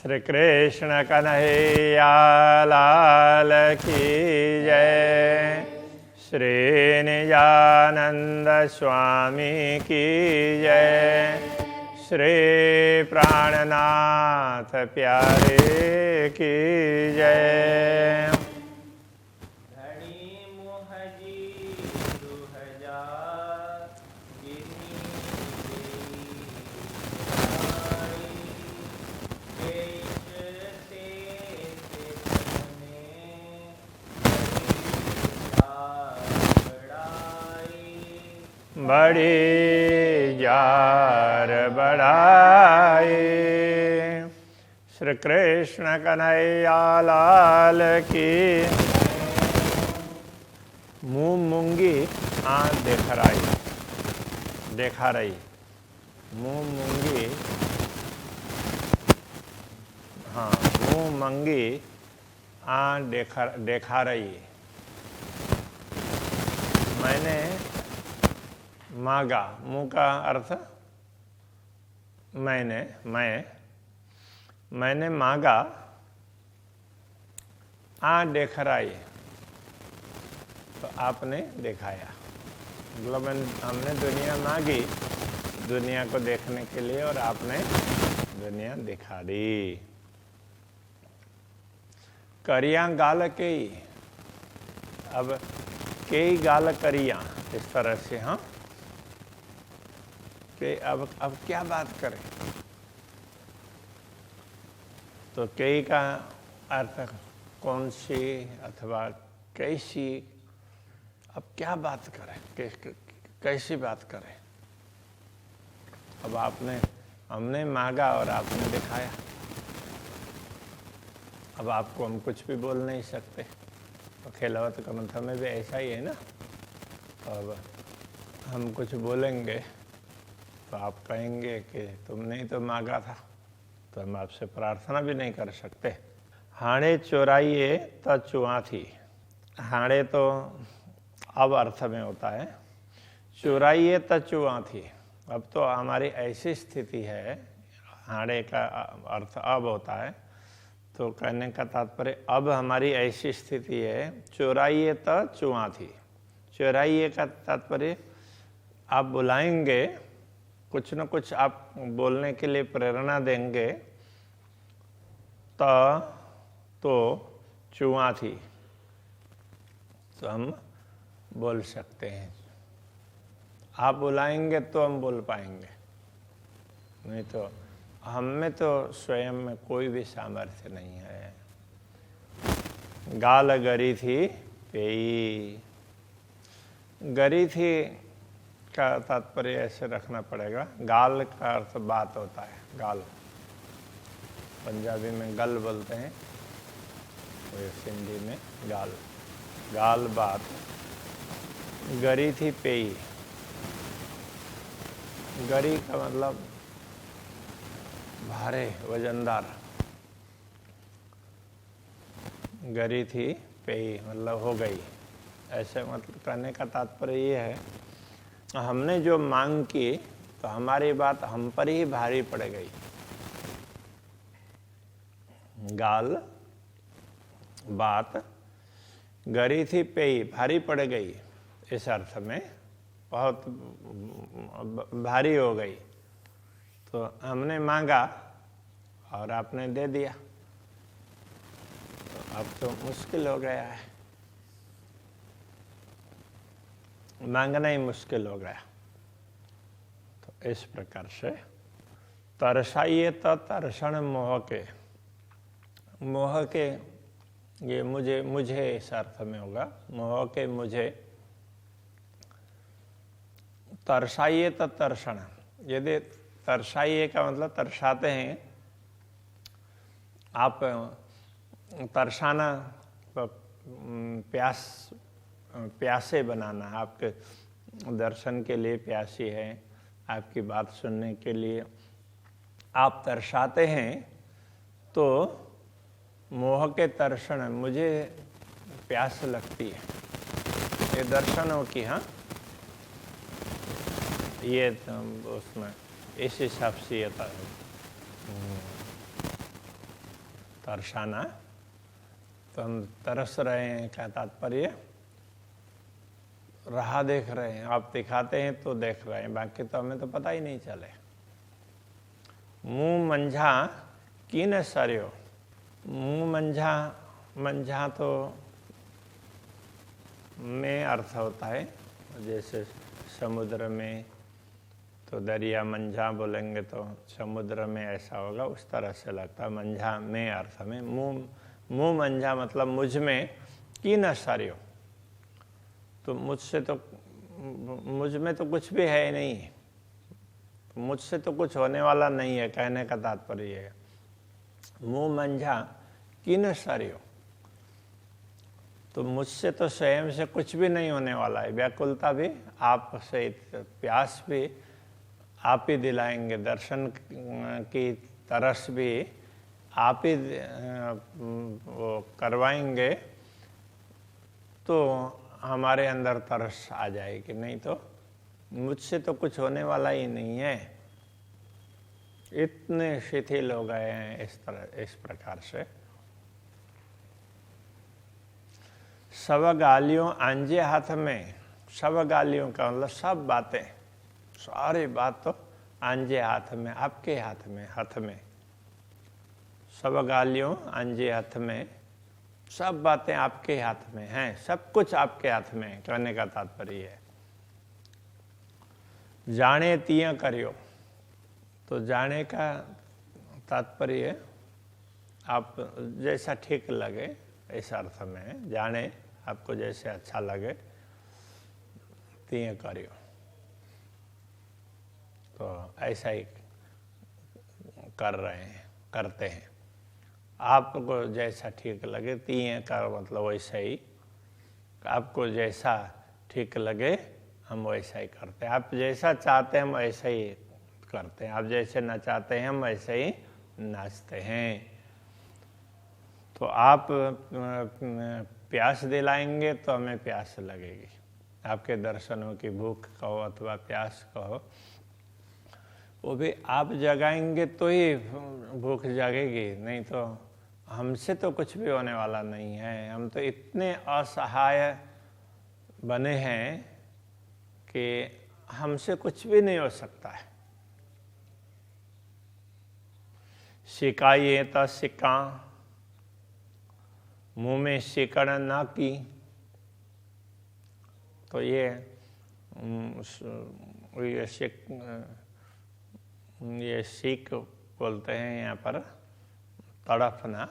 श्री कृष्ण कन्हैया लाल की जय। श्री निजानंद स्वामी की जय। श्री प्राणनाथ प्यारे की जय। बड़ी जार बढ़ाई। श्री कृष्ण कन्हैया लाल की। मुंह मूंगी आँख देखा रही। मुंह मूंगी, हाँ, मुंह मंगी आँख देखा रही। मैंने मांगा, मुंह का अर्थ मैंने मांगा, आँख देख रही तो आपने दिखाया। मतलब हमने दुनिया मांगी दुनिया को देखने के लिए और आपने दुनिया दिखा दी। करिया गाल कई, अब कई गाल करिया, इस तरह से। हाँ, कि अब क्या बात करें। तो कई का अर्थ कौन सी अथवा कैसी। अब क्या बात करें, कैसी बात करें। अब हमने मांगा और आपने दिखाया। अब आपको हम कुछ भी बोल नहीं सकते। तो खिलावत का मतलब में भी ऐसा ही है ना। अब हम कुछ बोलेंगे तो आप कहेंगे कि तुमने ही तो मांगा था, तो हम आपसे प्रार्थना भी नहीं कर सकते। हाणे चोराइए त चुआ थी। हाणे तो अब अर्थ में होता है, चुराइए त चुआ थी। अब तो हमारी ऐसी स्थिति है, हाणे का अर्थ अब होता है, तो कहने का तात्पर्य अब हमारी ऐसी स्थिति है, चोराइए त चुआ थी। चोराइए का तात्पर्य आप बुलाएंगे, कुछ न कुछ आप बोलने के लिए प्रेरणा देंगे, तो चुआ थी, तो हम बोल सकते हैं। आप बुलाएंगे तो हम बोल पाएंगे, नहीं तो हम में तो स्वयं में कोई भी सामर्थ्य नहीं है। गाल गरी थी पेई। गरी थी का तात्पर्य ऐसे रखना पड़ेगा। गाल का अर्थ बात होता है। गाल पंजाबी में गल बोलते हैं, और सिंधी में गाल। गाल बात। गरी थी पेई। गरी का मतलब भारे, वजनदार। गरी थी पेई मतलब हो गई। ऐसे मतलब कहने का तात्पर्य ये है, हमने जो मांग की तो हमारी बात हम पर ही भारी पड़ गई। गाल बात, गरी थी पेई भारी पड़ गई, इस अर्थ में बहुत भारी हो गई। तो हमने मांगा और आपने दे दिया, तो अब तो मुश्किल हो गया है। मांगना ही मुश्किल हो गया। तो इस प्रकार से तरसाइए तो तरसण मोह के। मोह के, ये मुझे इस अर्थ में होगा। मोह के मुझे। तरसाइए तो तरसण। यदि तरसाइए का मतलब तरसाते हैं आप, तरसाना प्यासे बनाना। आपके दर्शन के लिए प्यासी है, आपकी बात सुनने के लिए आप तरसाते हैं। तो मोह के तर्षण, मुझे प्यास लगती है। ये दर्शनों की, हाँ, ये उसमें इस हिसाब से ये था। तरसाना, तो हम तरस रहे हैं का तात्पर्य राह देख रहे हैं। आप दिखाते हैं तो देख रहे हैं, बाकी तो हमें तो पता ही नहीं चले। मुंह मंझा की न सर्यो, मुंह मंझा, मंझा तो में अर्थ होता है, जैसे समुद्र में, तो दरिया मंझा बोलेंगे तो समुद्र में ऐसा होगा, उस तरह से लगता है। मंझा में अर्थ में, मुंह मंझा मतलब मुझ में की न सर्यो, तो मुझसे तो, मुझ में तो कुछ भी है नहीं, मुझसे तो कुछ होने वाला नहीं है, कहने का तात्पर्य है। मुंह मंझा की न सर्यो, तो मुझसे तो स्वयं से कुछ भी नहीं होने वाला है। व्याकुलता भी आप से, प्यास भी आप ही दिलाएंगे, दर्शन की तरस भी आप ही वो करवाएंगे, तो हमारे अंदर तरस आ जाएगी। नहीं तो मुझसे तो कुछ होने वाला ही नहीं है। इतने शिथिल हो गए हैं इस तरह, इस प्रकार से। सब गालियों आंजे हाथ में, सब गालियों का मतलब सब बातें, सारी बात तो आंजे हाथ में, आपके हाथ में, हाथ में। सब गालियों आंजे हाथ में, सब बातें आपके हाथ में हैं, सब कुछ आपके हाथ में, कहने का तात्पर्य है। जाने तिया करियो, तो जाने का तात्पर्य आप जैसा ठीक लगे, इस अर्थ में जाने, आपको जैसे अच्छा लगे तिया करियो, तो ऐसा ही कर रहे हैं, करते हैं। आपको जैसा ठीक लगे, तिया का मतलब वैसा ही, आपको जैसा ठीक लगे हम वैसा ही करते हैं। आप जैसा चाहते हैं हम ऐसा ही करते हैं, आप जैसे नचाते हैं हम ऐसे ही नाचते हैं। तो आप प्यास दिलाएंगे तो हमें प्यास लगेगी, आपके दर्शनों की भूख कहो अथवा प्यास कहो, वो भी आप जगाएंगे तो ही भूख जगेगी, नहीं तो हमसे तो कुछ भी होने वाला नहीं है। हम तो इतने असहाय बने हैं कि हमसे कुछ भी नहीं हो सकता है। सिकाइए तो सिक्का, मुंह में सिकड़ ना की, तो ये सीख बोलते हैं यहाँ पर, तड़पना।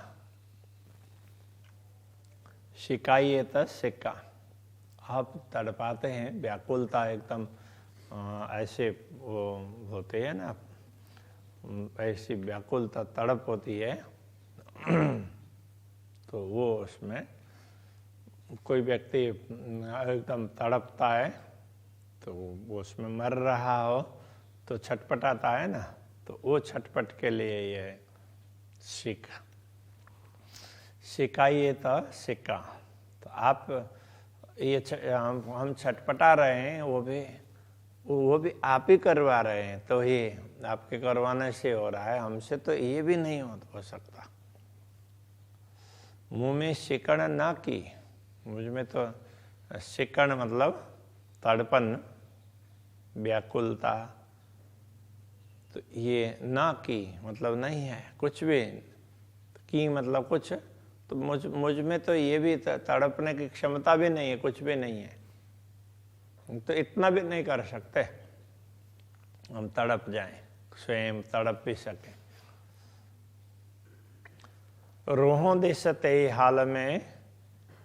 सिकाइए तो सिक्का, आप तड़पाते हैं, व्याकुलता एकदम ऐसे वो होते हैं ना, ऐसी व्याकुलता तड़प होती है, तो वो उसमें कोई व्यक्ति एकदम तड़पता है, तो वो उसमें मर रहा हो तो छटपटाता है ना, तो वो छटपट के लिए ये सीख। सिकाइए तो सिक्का, तो आप ये हम छटपटा रहे हैं, वो भी आप ही करवा रहे हैं, तो ये आपके करवाने से हो रहा है, हमसे तो ये भी नहीं हो सकता। मुंह में सिकड़ ना की, मुझ में तो सिकड़ मतलब तड़पन, व्याकुलता, तो ये ना की मतलब नहीं है कुछ भी, की मतलब कुछ, तो मुझ में तो ये भी तड़पने की क्षमता भी नहीं है, कुछ भी नहीं है, तो इतना भी नहीं कर सकते हम तड़प जाएं, स्वयं तड़प भी सके। रोहों दिस ते हाल में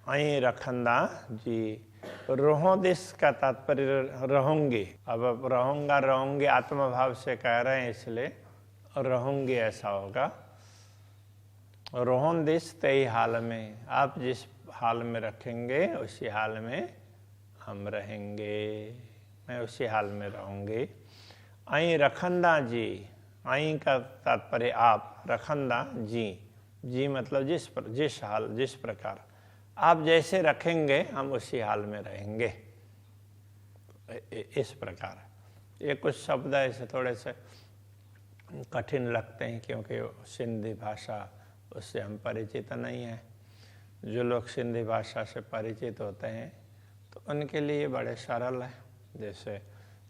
आई रखंदा जी, रोहों दिस का तात्पर्य रहूंगी। अब रहूंगा रहूंगी आत्मभाव से कह रहे हैं, इसलिए रहूंगी ऐसा होगा। रोहों दिस ते हाल में, आप जिस हाल में रखेंगे उसी हाल में हम रहेंगे, मैं उसी हाल में रहूंगी। आई रखंदा जी, आई का तात्पर्य आप, रखंदा जी, जी मतलब जिस हाल, जिस प्रकार आप जैसे रखेंगे हम उसी हाल में रहेंगे, इस प्रकार। ये कुछ शब्द ऐसे थोड़े से कठिन लगते हैं, क्योंकि सिंधी भाषा उससे हम परिचित नहीं हैं। जो लोग सिंधी भाषा से परिचित होते हैं तो उनके लिए बड़े सरल है। जैसे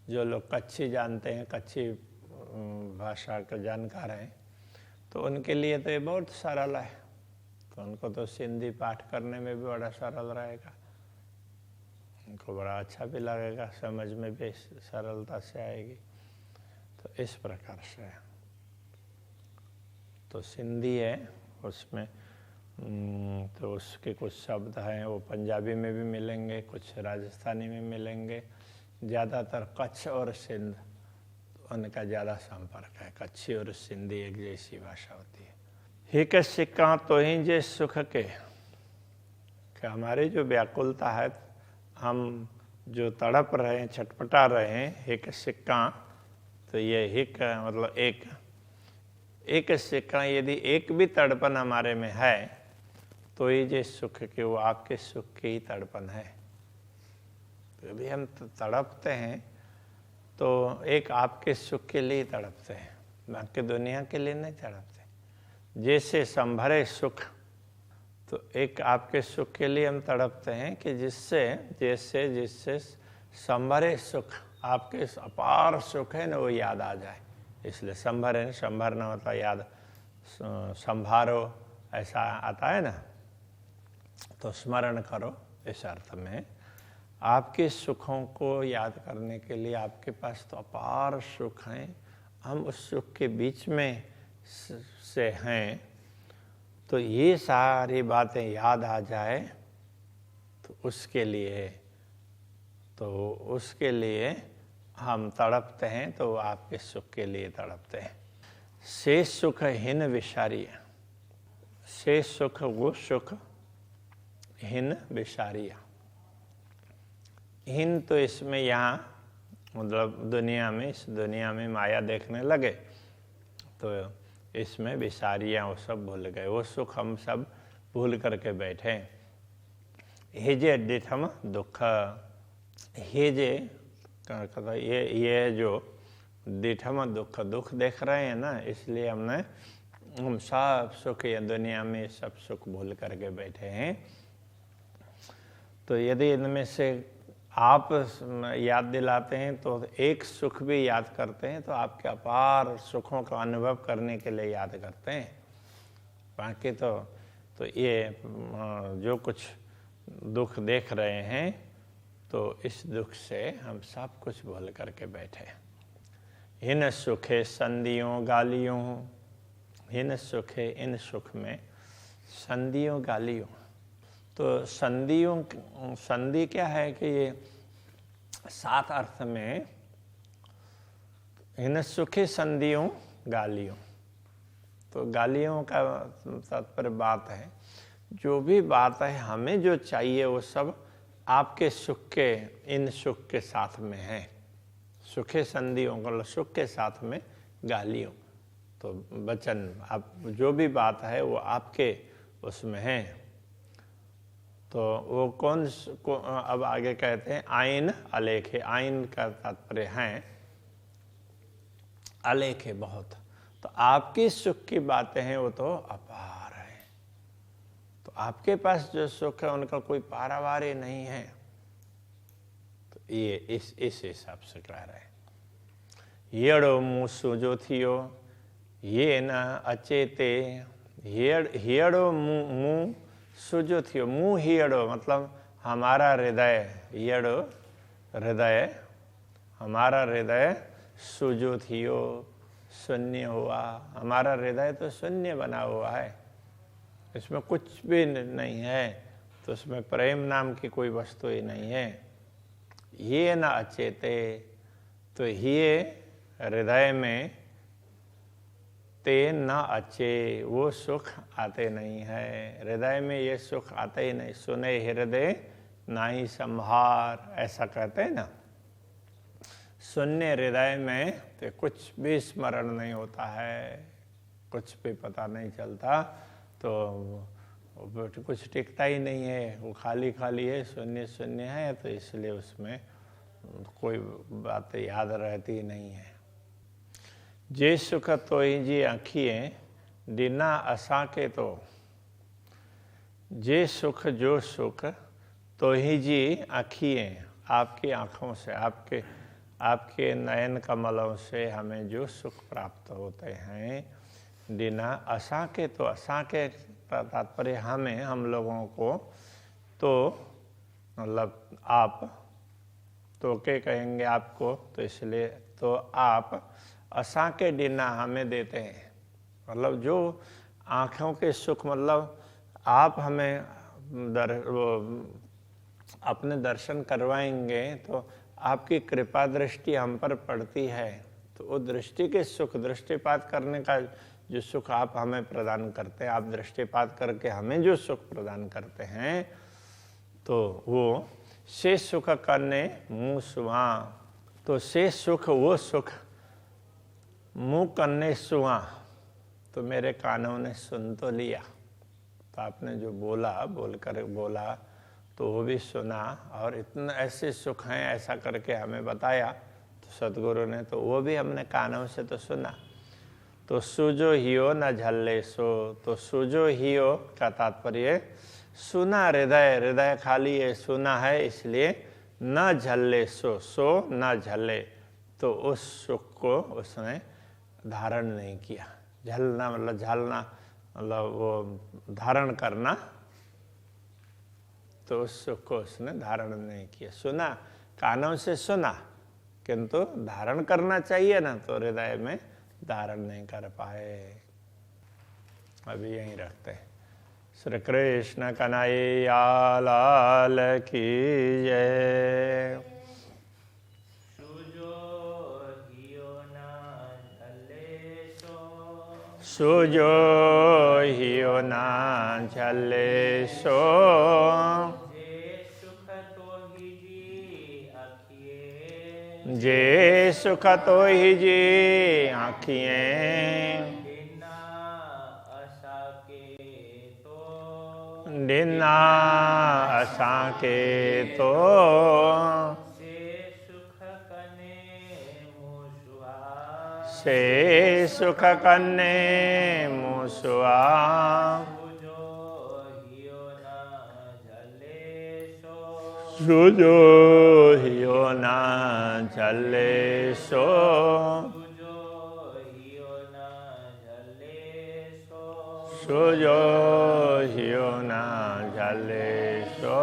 जो लोग कच्छी जानते हैं, कच्छी भाषा के जानकार हैं, तो उनके लिए तो ये बहुत सरल है, तो उनको तो सिंधी पाठ करने में भी बड़ा सरल रहेगा, उनको बड़ा अच्छा भी लगेगा, समझ में भी सरलता से आएगी। तो इस प्रकार से तो सिंधी है, उसमें तो उसके कुछ शब्द हैं वो पंजाबी में भी मिलेंगे, कुछ राजस्थानी में मिलेंगे। ज़्यादातर कच्छ और सिंध तो उनका ज़्यादा संपर्क है। कच्छी और सिंधी एक जैसी भाषा होती है। हिक सिक्का तो ही जे सुख के, कि हमारी जो व्याकुलता है, हम जो तड़प रहे हैं, छटपटा रहे हैं, हिक सिक्का, तो ये हिक मतलब एक सिक्का, यदि एक भी तड़पन हमारे में है तो ये जो सुख के, वो आपके सुख की ही तड़पन है। तो अभी हम तड़पते हैं तो एक आपके सुख के लिए तड़पते हैं, बाकी दुनिया के लिए नहीं तड़पते। जैसे संभरे सुख, तो एक आपके सुख के लिए हम तड़पते हैं कि जिससे संभरे सुख, आपके अपार सुख है ना, वो याद आ जाए। इसलिए संभरे, संभरना मतलब याद, संभारो ऐसा आता है ना, तो स्मरण करो, इस अर्थ में आपके सुखों को याद करने के लिए आपके पास तो अपार सुख हैं, हम उस सुख के बीच में से हैं, तो ये सारी बातें याद आ जाए तो उसके लिए हम तड़पते हैं, तो आपके सुख के लिए तड़पते हैं। शेष सुख हिन विसारिय, शेष सुख वो सुख हिन विसारिय। हिन तो इसमें यहाँ मतलब दुनिया में, इस दुनिया में माया देखने लगे तो इसमें विसारियाँ वो सब भूल गए, वो सुख हम सब भूल करके बैठे। हेजे डिठम दुख, हेजे ये जो डिठम दुख देख रहे हैं ना, इसलिए हम सब सुख या दुनिया में सब सुख भूल करके बैठे हैं। तो यदि इनमें से आप याद दिलाते हैं तो एक सुख भी याद करते हैं, तो आपके अपार सुखों का अनुभव करने के लिए याद करते हैं। बाकी तो ये जो कुछ दुख देख रहे हैं, तो इस दुख से हम सब कुछ भूल करके बैठे। हिन सुखे संधियों गालियों, हिन सुखे, इन सुख में संधियों गालियों। तो संधि क्या है कि ये 7 अर्थ में, हिन सुखे संधियों गालियों, तो गालियों का तात्पर्य बात है, जो भी बात है हमें जो चाहिए वो सब आपके सुख के, इन सुख के साथ में है। सुखे संधियों को सुख के साथ में गालियों, तो वचन, आप जो भी बात है वो आपके उसमें है। तो वो अब आगे कहते हैं आइन अलेखे। आइन का तात्पर्य है अलेखे, बहुत। तो आपकी सुख की बातें हैं वो तो अपार है, तो आपके पास जो सुख है उनका कोई पारावार ही नहीं है। तो ये इस हिसाब से कह रहे हैं। येड़ो मुँह सूजो थियो, ये न अचेते, हियड़ो मुँह सूजो थियो, मुँह हियड़ो मतलब हमारा हृदय, हियड़ो हृदय, हमारा हृदय सूजो थियो, शून्य हुआ। हमारा हृदय तो शून्य बना हुआ है, इसमें कुछ भी नहीं है, तो उसमें प्रेम नाम की कोई वस्तु ही नहीं है। ये न अचेते, तो ये हृदय में, ते न अचे, वो सुख आते नहीं है, हृदय में ये सुख आते ही नहीं। सुने हृदय नाई संभार, ऐसा कहते हैं ना। शून्य हृदय में तो कुछ भी स्मरण नहीं होता है, कुछ भी पता नहीं चलता, तो कुछ टिकता ही नहीं है, वो खाली खाली है, शून्य शून्य है, तो इसलिए उसमें कोई बात याद रहती नहीं है। जे सुख तो ही जी आँखिए दिना असा के तो जे सुख जो सुख तो ही जी आँखिए, आपकी आँखों से, आपके नयन कमलों से हमें जो सुख प्राप्त होते हैं। दिना असा के तो, असा के तात्पर्य हमें, हम लोगों को, तो मतलब आप, तो के कहेंगे आपको, तो इसलिए तो आप असा के दिना हमें देते हैं, मतलब जो आँखों के सुख, मतलब आप हमें अपने दर्शन करवाएंगे तो आपकी कृपा दृष्टि हम पर पड़ती है, तो वो दृष्टि के सुख, दृष्टिपात करने का जो सुख आप हमें प्रदान करते हैं, आप दृष्टिपात करके हमें जो सुख प्रदान करते हैं, तो वो से सुख करने मुँह सुहा, तो से सुख, वो सुख मुँह करने सुहा, तो मेरे कानों ने सुन तो लिया, तो आपने जो बोला, बोला तो वो भी सुना, और इतना ऐसे सुख हैं ऐसा करके हमें बताया, तो सतगुरु ने, तो वो भी हमने कानों से तो सुना। तो सुजो हियो न झल्ले सो, तो सुजो हियो का तात्पर्य सुना हृदय, हृदय खाली है, सुना है, इसलिए न झल्ले सो, सो न झल्ले, तो उस सुख को उसने धारण नहीं किया। झलना मतलब झलना, मतलब वो धारण करना, तो उस सुख को उसने धारण नहीं किया। सुना, कानों से सुना, किंतु धारण करना चाहिए ना, तो हृदय में धारण नहीं कर पाए। अभी यहीं रखते हैं। श्री कृष्ण कन्हैया लाल की जय। सुजो हियो ना झले सो, जे सुख तो ही जी आँखिएं, दिना असा के तो से सुख कन्ने मुसुआ, सुजो हियो ना झले सो, सुजो हियो ना झले सो।